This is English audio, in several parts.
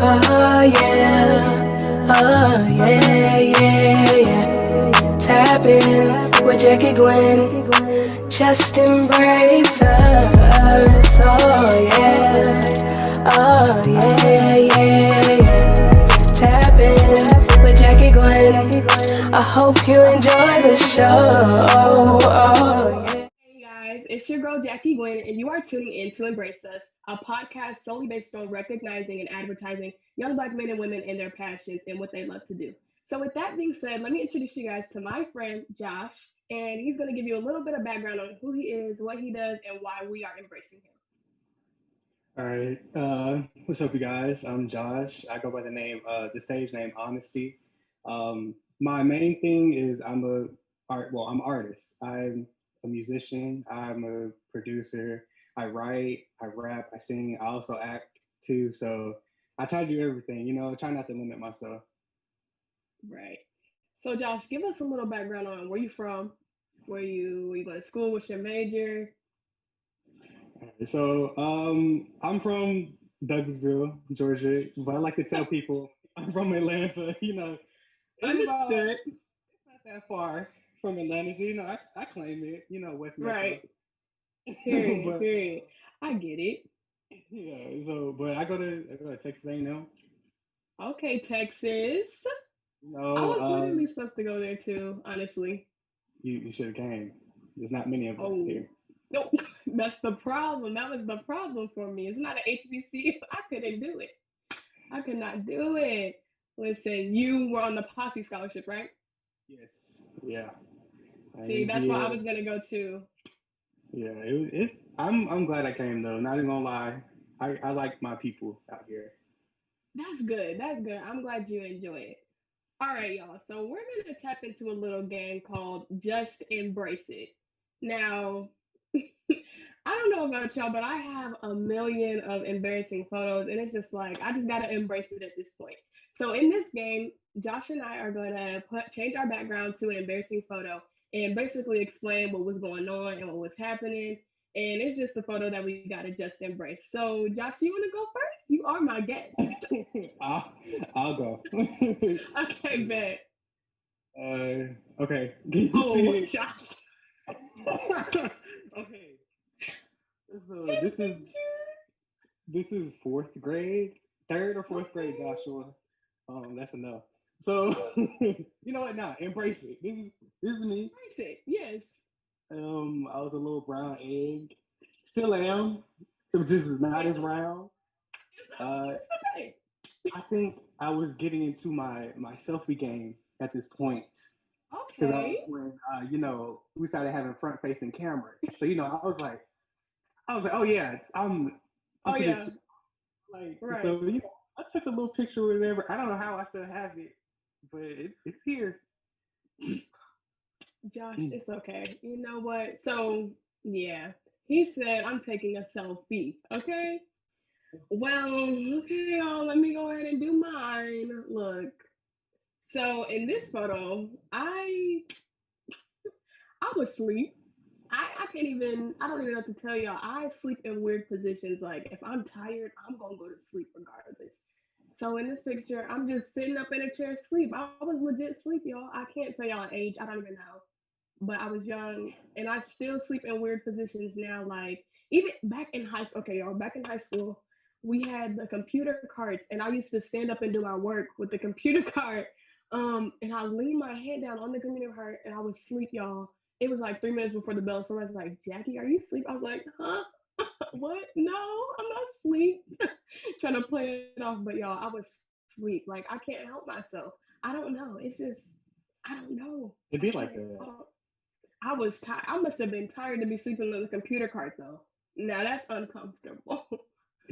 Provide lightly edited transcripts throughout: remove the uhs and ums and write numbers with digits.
Oh yeah, oh yeah, yeah, yeah. Tap in with Jackie Gwen, just embrace us. Oh yeah, oh yeah, yeah, yeah. Tap in with Jackie Gwen. I hope you enjoy the show. Oh yeah. Hey guys, it's your girl Jackie Gwen, and you are tuning in to Embrace Us, a podcast solely based on recognizing and advertising young Black men and women and their passions and what they love to do. So, with that being said, let me introduce you guys to my friend Josh, and he's going to give you a little bit of background on who he is, what he does, and why we are embracing him. All right. What's up, you guys? I'm Josh. I go by the name, the stage name Honesty. My main thing is I'm an artist. I'm a musician. I'm a producer. I write, I rap, I sing. I also act too. So I try to do everything. Try not to limit myself. Right. So, Josh, give us a little background on where you from, where you going to school, what's your major? I'm from Douglasville, Georgia, but I like to tell people I'm from Atlanta. It's about Understood. not that far from Atlanta. So, I claim it, West Metro. Right. Period. But Period. I get it. yeah, but I go to Texas A&M. Okay, Texas. You I know, was literally supposed to go there too, honestly. you should have came. There's not many of us Oh, here. no, that's the problem. That was the problem for me. It's not an HBCU. I couldn't do it. I could not do it. Listen, you were on the Posse scholarship, right? Yes, yeah, I See, am that's why I here. was gonna go too. Yeah, it's. I'm glad I came though. Not even gonna lie, I like my people out here. That's good. That's good. I'm glad you enjoy it. All right, y'all. So we're gonna tap into a little game called Just Embrace It. Now, I don't know about y'all, but I have a million of embarrassing photos, and it's just like I just gotta embrace it at this point. So in this game, Josh and I are gonna change our background to an embarrassing photo and basically explain what was going on and what was happening. And it's just a photo that we gotta just embrace. So, Josh, you wanna go first? You are my guest. I'll, I'll go. Okay, bet. Okay. Can you Oh, see Josh. it? Okay. So His this is fourth grade, third or picture. fourth grade, Okay. Joshua. That's enough. So you know what? Now embrace it. This is me. Embrace it. Yes. I was a little brown egg. Still am. It just is not as round. Uh, It's okay. I think I was getting into my selfie game at this point because I Okay. was when we started having front facing cameras. So I was like, oh yeah, I'm Oh pretty yeah. like Right. so I took a little picture or whatever. I don't know how I still have it, but it's here. Josh, it's okay. You know what? So yeah. He said I'm taking a selfie. Okay. Well, okay, y'all. Let me go ahead and do mine. Look. So in this photo, I was asleep. I can't even I don't even know what to tell y'all. I sleep in weird positions. Like if I'm tired, I'm gonna go to sleep regardless. So in this picture, I'm just sitting up in a chair asleep. I was legit asleep, y'all. I can't tell y'all age. I don't even know. But I was young and I still sleep in weird positions now. Like even back in high school, okay, y'all, back in high school, we had the computer carts and I used to stand up and do my work with the computer cart. And I leaned my head down on the computer cart and I would sleep, y'all. It was like 3 minutes before the bell. Somebody's like, Jackie, are you asleep? I was like, huh? What? No, I'm not asleep. Trying to play it off, but y'all, I was asleep. Like I can't help myself. I don't know. It's just I don't know. I It'd be can't. like that. I was tired. I must have been tired to be sleeping on the computer cart though. Now that's uncomfortable.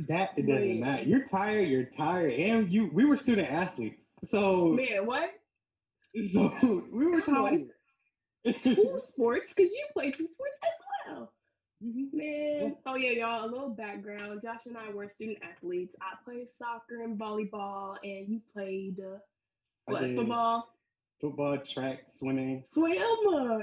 That it But doesn't yeah, matter. You're tired, and we were student athletes, man, what? so we were Come on, tired. two sports because you played two sports as well. Mhm. Yeah, Man, oh yeah, y'all. A little background. Josh and I were student athletes. I played soccer and volleyball, and you played I what? did Football, football, track, swimming. swim.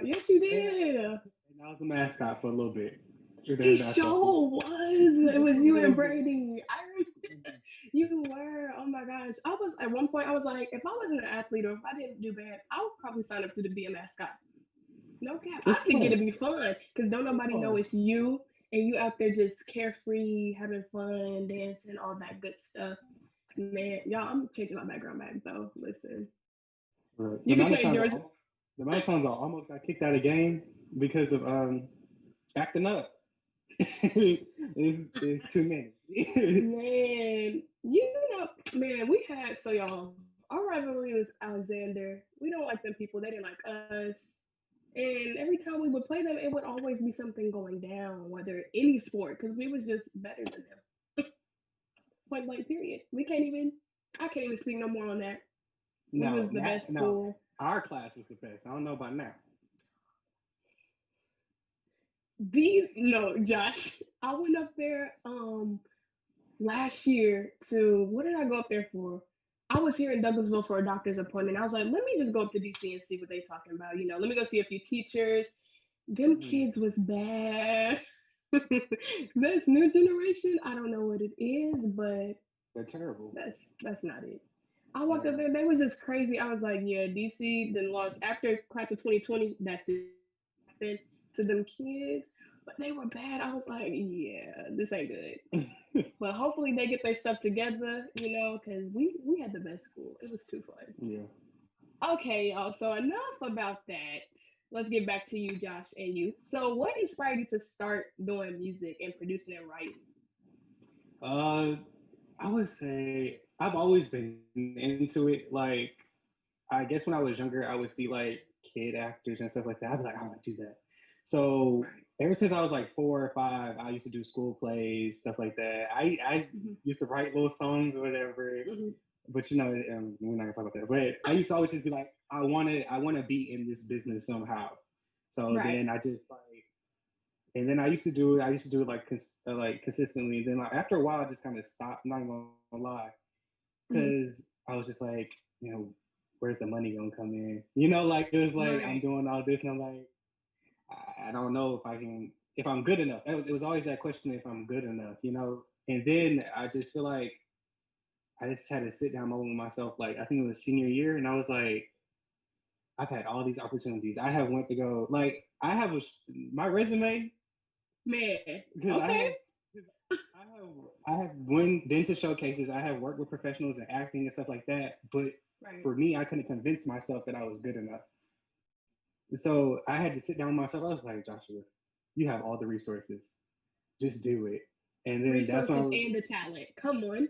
Yes, you Yeah, did. and I was the mascot for a little bit for He the basketball team. sure was. It Just was a you little and bit. Brady. I Mhm. You were. Oh my gosh. I was at one point. I was like, if I wasn't an athlete or if I didn't do bad, I would probably sign up to be a mascot. No cap. I It's think fun. it'd be fun because don't It's nobody know fun. it's you and you out there just carefree, having fun, dancing, all that good stuff. Man, y'all, I'm changing my background back though. Listen, But you can change yours. the amount of times I almost got kicked out of game because of acting up. It's too many. Man, man, we had so y'all. Our rivalry was Alexander. We don't like them people. They didn't like us. And every time we would play them, it would always be something going down, whether any sport, because we was just better than them. Point blank. Period. I can't even speak no more on that. We No, was the best now school. our class was the best. I don't know about now. No, Josh. I went up there last year to what did I go up there for? I was here in Douglasville for a doctor's appointment. I was like, let me just go up to DC and see what they talking about. Let me go see a few teachers. Them Mhm. kids was bad. This new generation, I don't know what it is, but They're terrible. that's not it. I walked up there, they was just crazy. I was like, yeah, DC then lost after class of 2020. That's it happened to them kids, but they were bad. I was like, yeah, this ain't good. But hopefully they get their stuff together, because we had the best school. It was too fun. Yeah. Okay, y'all. So enough about that. Let's get back to you, Josh, and you. So, what inspired you to start doing music and producing and writing? Uh, I would say I've always been into it. Like, I guess when I was younger, I would see like kid actors and stuff like that. I'd be like, I want to do that. So Right. ever since I was like 4 or 5, I used to do school plays, stuff like that. I Mm-hmm. used to write little songs or whatever. Mm-hmm. But we're not gonna talk about that. But I used to always just be like, I want to be in this business somehow. So Right. then I just like, and then I used to do it like consistently. And then like after a while, I just kind of stopped. I'm not even gonna lie, Mm-hmm. because I was just like, where's the money gonna come in? Like it was like I'm Right. doing all this, and I'm like, I don't know if I'm good enough. It was always that question if I'm good enough. And then I just feel like I just had a sit down moment with myself. Like I think it was senior year, and I was like, I've had all these opportunities. I have went to go like my resume Man. because Okay. I have been to showcases. I have worked with professionals in acting and stuff like that. But Right. for me, I couldn't convince myself that I was good enough. So I had to sit down with myself. I was like, Joshua, you have all the resources. Just do it. And then that's when I Resources was, and the talent. Come on.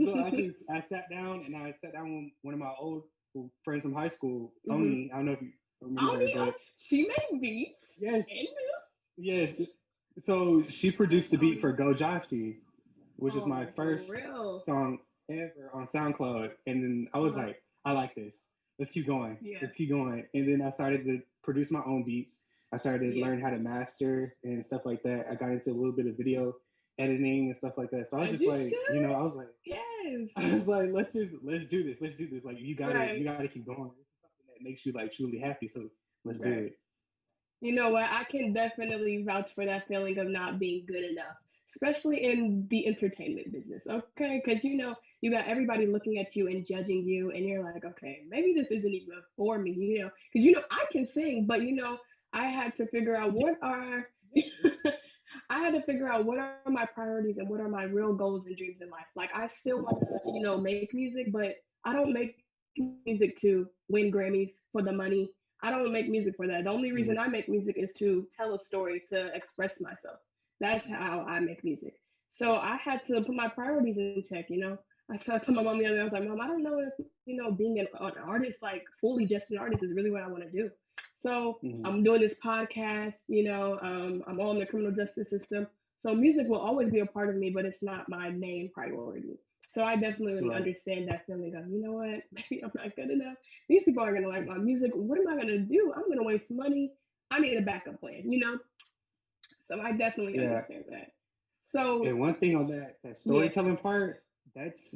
so I sat down and I sat down with one of my old friends from high school, Mm-hmm. Oni. I don't know if you remember her, Only but she made beats yes, and yes. So she produced the beat Oni. for Go Joshy, which is my Oh, for first real. song ever on SoundCloud. And then I was Uh-huh. like, I like this. Let's keep going. Yeah. Let's keep going. And then I started to produce my own beats. I started to Yeah. learn how to master and stuff like that. I got into a little bit of video editing and stuff like that. So I was As just you like, should. I was like, Yes. let's do this. Let's do this. Like you Right. gotta keep going. This is something that makes you like truly happy. So let's do Right. it. You know what? I can definitely vouch for that feeling of not being good enough, especially in the entertainment business. Okay. Because, you got everybody looking at you and judging you, and you're like, okay, maybe this isn't even for me, because, I can sing, but, I had to figure out what are. I had to figure out what are my priorities and what are my real goals and dreams in life. Like I still want to, make music, but I don't make music to win Grammys for the money. I don't make music for that. The only reason I make music is to tell a story, to express myself. That's how I make music. So I had to put my priorities in check. I said to my mom the other day, I was like, Mom, I don't know if, being an artist, like fully just an artist, is really what I want to do. So Mm-hmm. I'm doing this podcast, I'm on the criminal justice system. So music will always be a part of me, but it's not my main priority. So I definitely Right. understand that feeling of, you know what, maybe I'm not good enough. These people aren't gonna like my music. What am I gonna do? I'm gonna waste money. I need a backup plan. So I definitely Yeah. understand that. So And one thing on that yeah. storytelling part, that's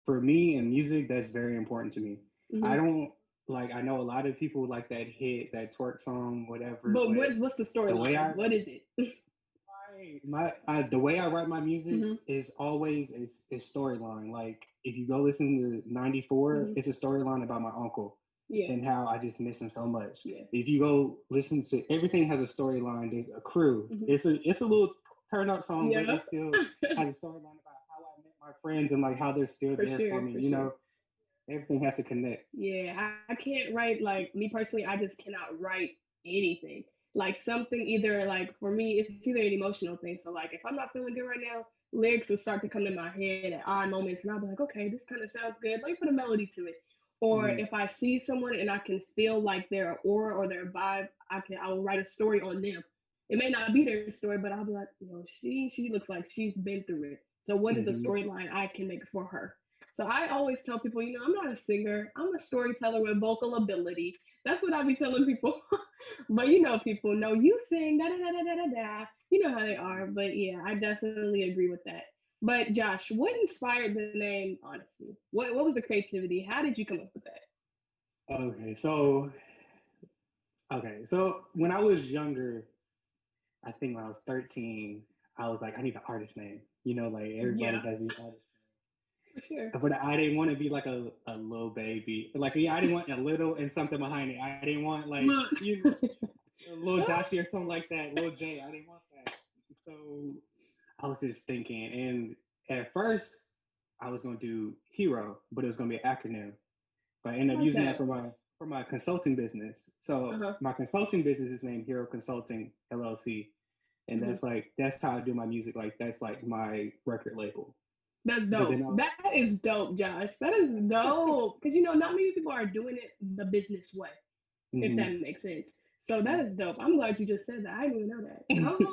for me in music, that's very important to me. I Mm-hmm. don't like I know a lot of people like that hit, that twerk song, whatever, But but what's the the way storyline? What is it? The way I write my music Mm-hmm. is always a storyline. Like if you go listen to '94, Mm-hmm. it's a storyline about my uncle Yeah. and how I just miss him so much. Yeah. If you go listen to everything has a storyline. There's a crew. Mm-hmm. It's a little turn up song, but Yeah. it still has a storyline about how I met my friends and like how they're still For there for sure. me. For You sure. know, everything has to connect. Yeah, I can't write like me personally. I just cannot write anything. Like something either like for me, it's either an emotional thing. So like if I'm not feeling good right now, lyrics will start to come to my head at odd moments, and I'll be like, okay, this kind of sounds good. Let me put a melody to it. Or Mm-hmm. if I see someone and I can feel like their aura or their vibe, I will write a story on them. It may not be their story, but I'll be like, she looks like she's been through it. So what is a Mm-hmm. storyline I can make for her? So I always tell people, I'm not a singer. I'm a storyteller with vocal ability. That's what I be telling people. But people know you sing da da da da da da da. You know how they are. But yeah, I definitely agree with that. But Josh, what inspired the name Honesty? What was the creativity? How did you come up with that? Okay, so so when I was younger, I think when I was 13, I was like, I need an artist name. You know, like everybody Yeah, has these artists. for sure. But I didn't want to be like a little baby. Like yeah, I didn't want a little and something behind it. I didn't want like Look. a little Joshy or something like that. Little J. I didn't want that. So I was just thinking, and at first I was gonna do hero, but it was gonna be an acronym. But I ended I up like using that that. for my consulting business. So Uh-huh. my consulting business is named Hero Consulting LLC, and Hmm. that's how I do my music. Like that's like my record label. That's But dope. then I, That is dope, Josh. That is dope. Because not many people are doing it the business way, if mm-hmm. that makes sense. So that is dope. I'm glad you just said that. I didn't even know that. Come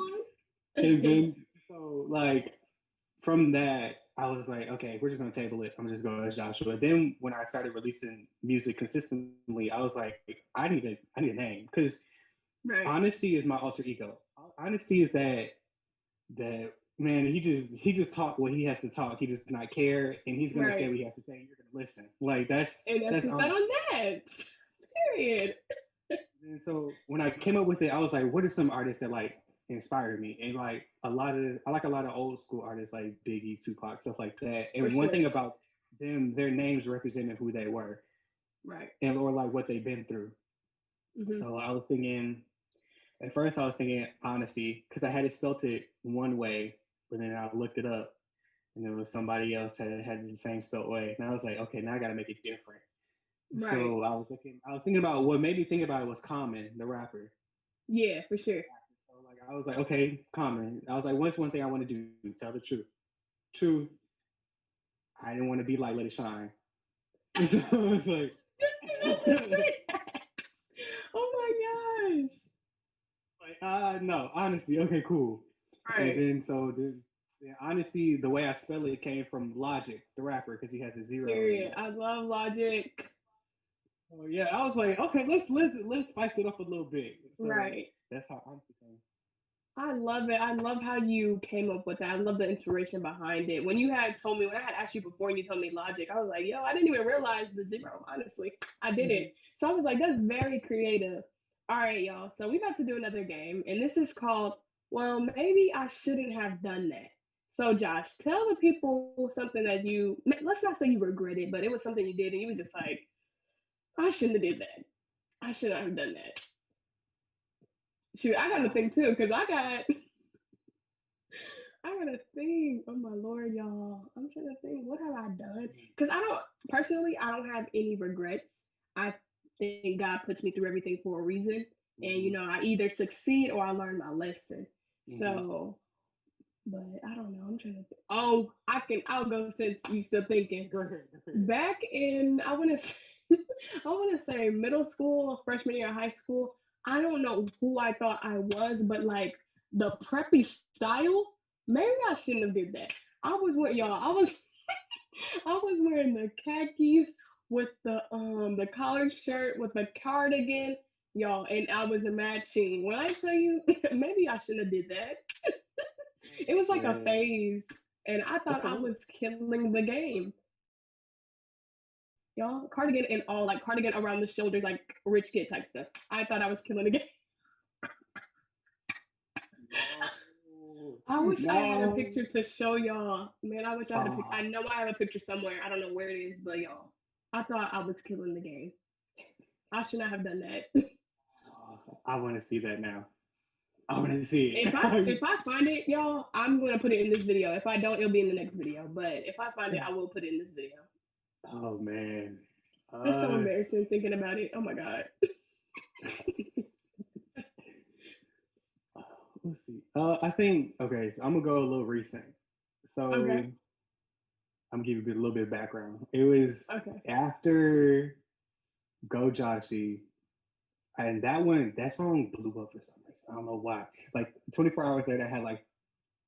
And on. then so like from that, I was like, okay, we're just gonna table it. I'm just going as Joshua. Then when I started releasing music consistently, I was like, I need a name because Right. honesty is my alter ego. Honesty is that man, he just talk what he has to talk. He does not care, and he's gonna say Right. what he has to say. And you're gonna listen. Like And that's that's what's that honest. on that. Period. And so when I came up with it, I was like, what are some artists that like inspired me? And like I like a lot of old school artists like Biggie, Tupac, stuff like that. For And one sure. thing about them, their names represented who they were Right. and or like what they've been through. Hmm. So I was thinking at first I was thinking honesty because I had it spelt it one way, but then I looked it up and there was somebody else that had the same spelt way. And I was like, okay, now I gotta make it different. Right. So I was thinking about what made me think about it was Common, the rapper. Yeah, for sure. So like I was like, okay, Common. I was like, what's one thing I want to do? Tell the truth. Truth. I didn't want to be like Let It Shine. So it's like Just enough to say that. Oh my gosh. no, honesty. Okay, cool. And Right. then the honesty, the way I spell it came from Logic, the rapper, because he has a zero in Period. it. I love logic. So yeah, I was like, okay, let's spice it up a little bit. So Right. that's how honesty came. I love it. I love how you came up with that. I love the inspiration behind it. When I had asked you before and you told me logic, I was like, yo, I didn't even realize the zero, honestly. I didn't. Mm-hmm. So I was like, that's very creative. All right, y'all. So we about to do another game, and this is called, well, maybe I shouldn't have done that. So, Josh, tell the people something that let's not say you regret it, but it was something you did, and you was just like, I shouldn't have did that. I should not have done that. Shoot, I got to think too, because I gotta think. Oh my lord, y'all. I'm trying to think. What have I done? Because I don't have any regrets. I think God puts me through everything for a reason, and Mm-hmm. I either succeed or I learn my lesson. Mm-hmm. So, but I don't know. I'm trying to. Oh, I can. I'll go since you still thinking. Go ahead. Go ahead. Back in, I want to, I want to say middle school, freshman year of high school. I don't know who I thought I was, but like the preppy style, maybe I shouldn't have did that. I was what y'all. I was wearing the khakis with the collared shirt with the cardigan, y'all, and I was matching. When I tell you, maybe I shouldn't have did that. It was like a Yeah, phase, and I that's thought the I look. was killing the game. Y'all, cardigan and all, like cardigan around the shoulders, like rich kid type stuff. I thought I was killing the game. I wish I had a No. picture to show y'all. Man, I wish I had a picture. I Oh, know I have a picture somewhere. I don't know where it is, but y'all, I thought I was killing the game. I should not have done that. I want to see that now. I want to see If it. I find it, y'all, I'm gonna put it in this video. If I don't, it'll be in the next video. But if I find it, I will put it in this video. Oh man. It's so Uh, embarrassing thinking about it. Oh my god. let's see. I think okay. So I'm gonna go a little recent. So Okay. I'm gonna give you a little bit of background. It was Okay. after Go Joshy, and that song blew up for some reason. I don't know why. Like 24 hours later, I had like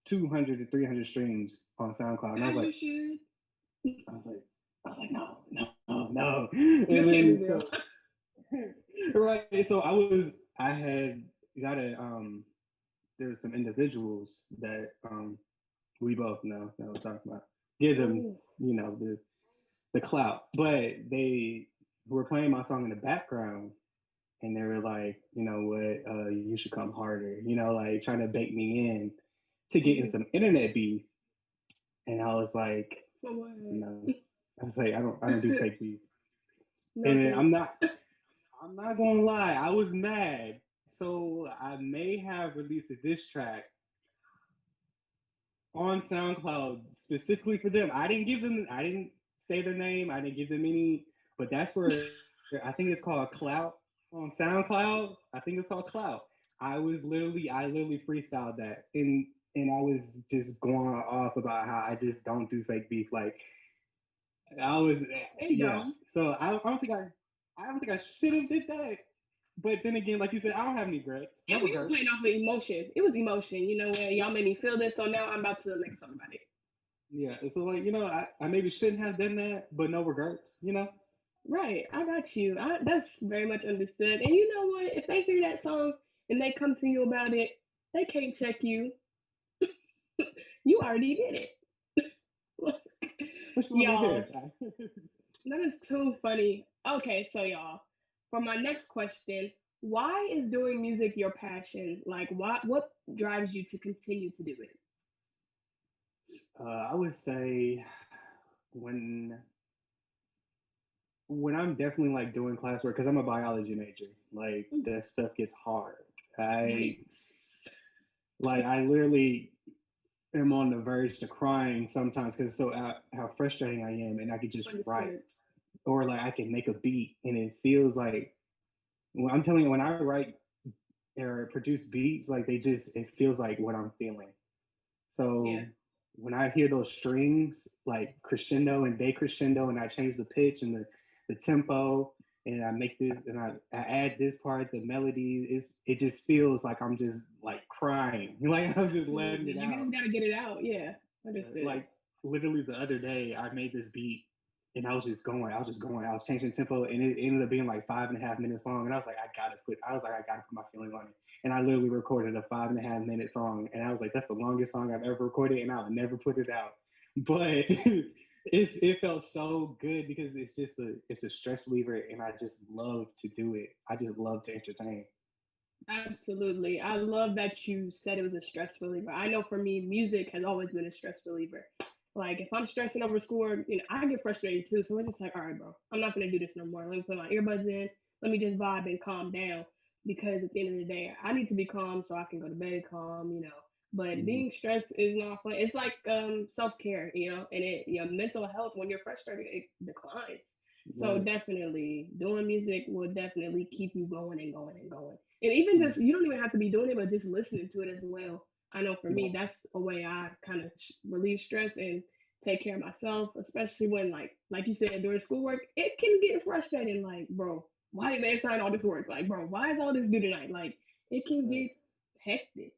200 to 300 streams on SoundCloud, and As you should. I was like, no, no, no, no. This And can't be then real. so right, so I had got a there's some individuals that we both know that we're talking about. Give them, Oh, the clout, but they were playing my song in the background, and they were like, you know what, you should come harder, like trying to bait me in to get in some internet beef, and I was like, for what? no, I was like, I don't do fake beef, No and then thanks. I'm not gonna lie, I was mad, so I may have released a diss track on SoundCloud specifically for them. I didn't say their name, I didn't give them any, but that's where I think it's called Clout on SoundCloud. I think it's called Clout. I literally freestyled that, and I was just going off about how I just don't do fake beef. Like I was, Hey, yeah. dumb. So I don't think I should have did that. But then again, like you said, I don't have any regrets. No And we were regrets. playing off of emotion. It was emotion. You know what? Y'all made me feel this, so now I'm about to make a song about it. Yeah. So like, I maybe shouldn't have done that, but no regrets. Right. I got you. That's very much understood. And you know what? If they hear that song and they come to you about it, they can't check you. You already did it. What you want me to Y'all, hear? that is too funny. Okay, so y'all, for my next question, why is doing music your passion? Like, what drives you to continue to do it? I would say when I'm definitely like doing classwork because I'm a biology major, like Mm, that stuff gets hard. I yikes. I literally am on the verge to crying sometimes because so how frustrating I am, and I could just write Understood. or like I can make a beat, and it feels like when I'm telling you when I write or produce beats, like it feels like what I'm feeling. Yeah. So when I hear those strings like crescendo and decrescendo, and I change the pitch and the tempo, and I make this and I add this part, the melody, it just feels like I'm just like crying, like I'm just letting Absolutely. it You out. just gotta get it out. Yeah. Understood. Like literally the other day, I made this beat and I was just going, I was changing tempo, and it ended up being like 5.5 minutes long. And I was like, I gotta put my feeling on it. And I literally recorded a 5.5 minute song, and I was like, that's the longest song I've ever recorded, and I'll never put it out. But it felt so good because it's a stress reliever, and I just love to do it. I just love to entertain. Absolutely. I love that you said it was a stress reliever. I know for me, music has always been a stress reliever. Like if I'm stressing over schoolwork, I get frustrated too. So it's just like, all right, bro, I'm not gonna do this no more. Let me put my earbuds in. Let me just vibe and calm down. Because at the end of the day, I need to be calm so I can go to bed calm. But Mm-hmm. being stressed is not fun. It's like self care, and your mental health when you're frustrated it declines. So Right. definitely doing music will definitely keep you going and going and going. And even just Mm-hmm. you don't even have to be doing it, but just listening to it as well. I know for me, Right. that's a way I kind of relieve stress and take care of myself, especially when like you said during schoolwork, it can get frustrating. Like, bro, why did they assign all this work? Like, bro, why is all this due tonight? Like, it can Right. get hectic.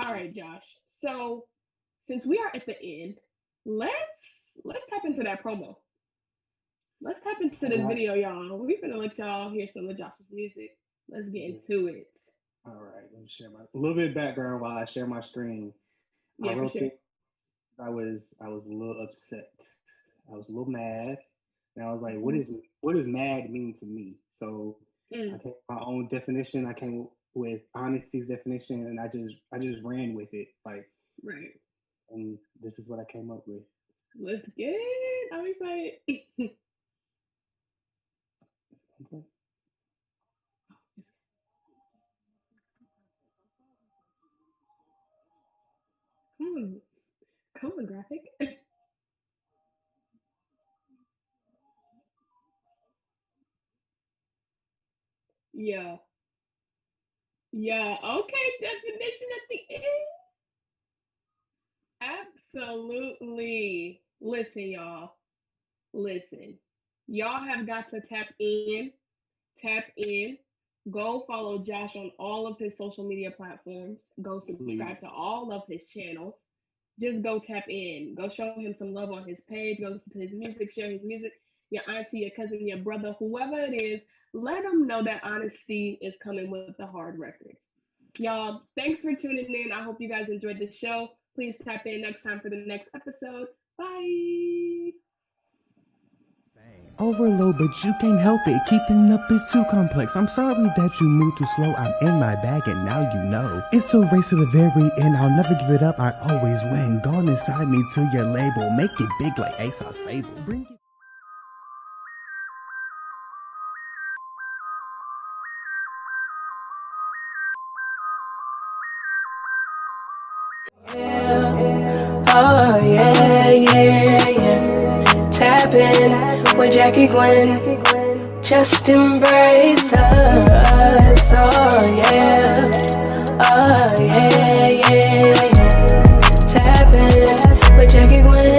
All right, Josh. So since we are at the end, let's tap into that promo. Let's tap into All this right. video, y'all. We're gonna let y'all hear some of Josh's music. Let's get into it. All right, let me share a little bit of background while I share my screen. I Yeah, for wrote sure. this. I was a little upset. I was a little mad, and I was like, Mhm. what does mad mean to me? So I Mm, came with my own definition. I came with Honesty's definition, and I just ran with it. Like Right. And this is what I came up with. Let's get it. I'm excited. Come on. Come on, graphic. Yeah. Yeah. Okay. Definition at the end. Absolutely. Listen, y'all. Listen. Y'all have got to tap in. Tap in. Go follow Josh on all of his social media platforms. Go subscribe Please. to all of his channels. Just go tap in. Go show him some love on his page. Go listen to his music. Share his music. Your auntie, your cousin, your brother, whoever it is, let them know that honesty is coming with the hard records. Y'all, thanks for tuning in. I hope you guys enjoyed the show. Please tap in next time for the next episode. Bye. Overload, but you can't help it. Keeping up is too complex. I'm sorry that you moved too slow. I'm in my bag and now you know. It's a race to the very end. I'll never give it up. I always win. Gone inside me to your label. Make it big like Aesop's fable. Bring it. Oh yeah, yeah, yeah. Tap in with Jackie Gwen. Just embrace us. Oh yeah. Oh yeah, yeah, yeah. Tap in with Jackie Gwen.